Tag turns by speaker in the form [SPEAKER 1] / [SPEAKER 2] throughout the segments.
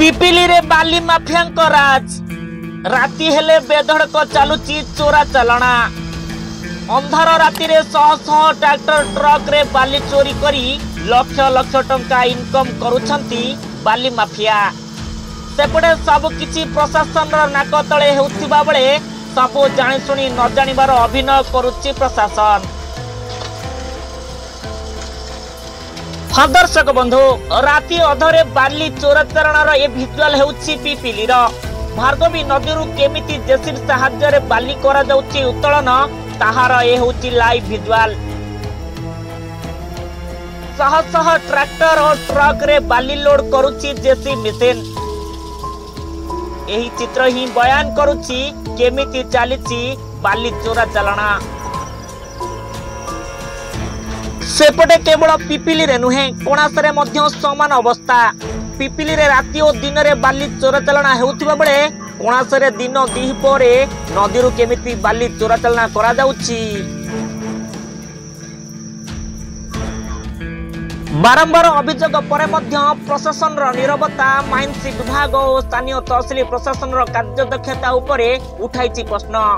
[SPEAKER 1] पिपिली रे बाली माफिया राज राति हेले बेधड़क चलुची चोरा चलना अंधार राति रे शह शह ट्रैक्टर ट्रक रे बाली चोरी करी लक्ष लक्ष टंका इनकम करुछंती बाली माफिया। सेपटे सब किछि प्रशासन नाक तले हेउथिबा बेले सब जानि सुनी न जानिबार अभिनय करुछि प्रशासन। हाँ दर्शक बंधु, राति अधरे बाली चोराचारण ए भिजुआल हेउछि पिपिली रो भार्गवी नदीरू केमिति जेसीबी सहाय्य रे बाली करा जाउछि उत्तोलन ताहार ए हेउछि लाइव भिजुआल। शह शह ट्रैक्टर और ट्रक रे बाली लोड करुछि जेसीबी मशीन। एही चित्र ही बयान करुछि केमिति चालिछि बाली चोराचालना। सेपटे केवल पिपिली रे नुहे कोणासरे मध्य समान अवस्था। पिपिली रे राति और दिन रे बाली चोराचालना हेउथिबा बेले कोणासरे दिन दिहिपरे नदीरू केमिति बाली चोराचालना करा जाउछि। बारंबार अभियोग पर मध्य प्रशासन नीरवता माइंस विभाग और स्थानीय तहसिल प्रशासन कार्यदक्षता उपरे उठाइछि प्रश्न।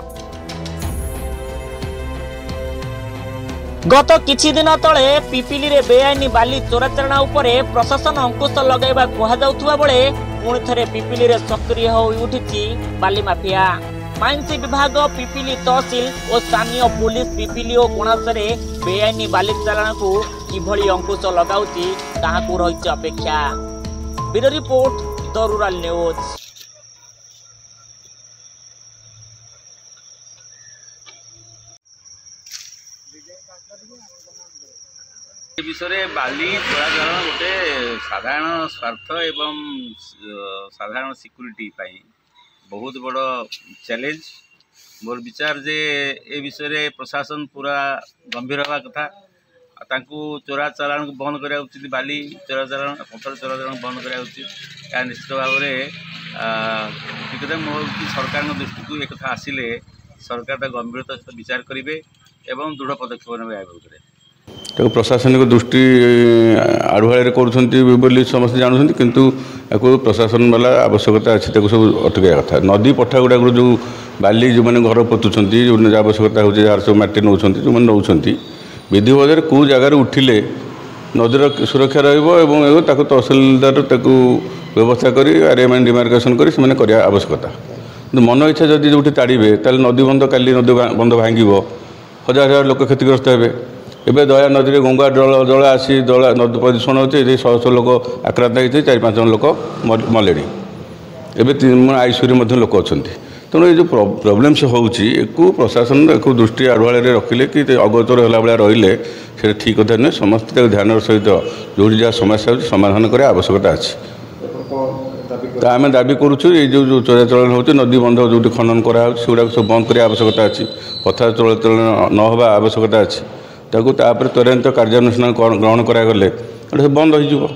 [SPEAKER 1] गत किछि दिन तले पिपिली रे बेआईनी बाली चोराचालना उपरे प्रशासन अंकुश लगाइबा कहा जाउथुबा बेले पुणी थरे पिपिली रे सक्रिय होई उठिछि बाली माफिया। माइंस विभाग, पिपिली तहसिल और स्थानीय पुलिस पिपिली और कोणासरे बेआईनी बाली चालान को किभली अंकुश लगाउछि ताहाकू रहिछि अपेक्षा। Bureau report, the rural news.
[SPEAKER 2] विषय बाली चोराचालन गोटे साधारण स्वार्थ एवं साधारण सिक्यूरीटी बहुत बड़ चैलेंज। मोर विचार जे ए विषय प्रशासन पूरा गंभीर हवा कथा। तांकू चोरा चालान को बंद करा उचित, बाली चोरा चालान पत्थर चोरा चालान बंद करा उचित। या निश्चित भाव में मोर कि सरकार दृष्टि को एक कथा आसिले सरकार गंभीरता सहित विचार करेंगे एवं दृढ़ पदक्षेप नेबे।
[SPEAKER 3] तो प्रशासनिक दृष्टि आढ़ुआड़े कर समस्त जानते किंतु या प्रशासन वाला आवश्यकता अच्छी सब अटकया कथा। नदी पठा गुड़ा जो बाली जो मैंने घर पोतुंट जो आवश्यकता हो जार सब मटी नौ जो मैंने नौ विधि बजाय कौ जगार उठिले नदीर सुरक्षा रही तहसिलदार व्यवस्था कर आरियामेंट डिमार्केसन कर आवश्यकता। मन इच्छा जदि जो ताड़े ताल नदी बंध काली नदी बंध भांग हजार हजार लोक क्षतिग्रस्त हे। एवं दया नदी में गंगा जल आसी जल नदी प्रदूषण होती शह शह लोक आक्रांत होते 4-5 जन लोक मले। एवं आईसीयू लोक अच्छा। तेणु ये जो प्रोब्लेम्स होची प्रशासन एक दृष्टि आढ़ुआड़े रखिले कि अगोचर होला भाया रहिले से ठीक कथा नुहे। समस्त ध्यान सहित जो जहाँ समस्या होची समाधान करने आवश्यकता अच्छी। तो आम दाबी करुचु ये जो चोराचालन होती नदी बंध जो खनन कराऊँ सब बंद करने आवश्यकता अच्छी। पथर चोराचालन न होगा आवश्यकता अच्छी। तापर त्वरित कार्यानुष्ठान ग्रहण करागले बंद हो।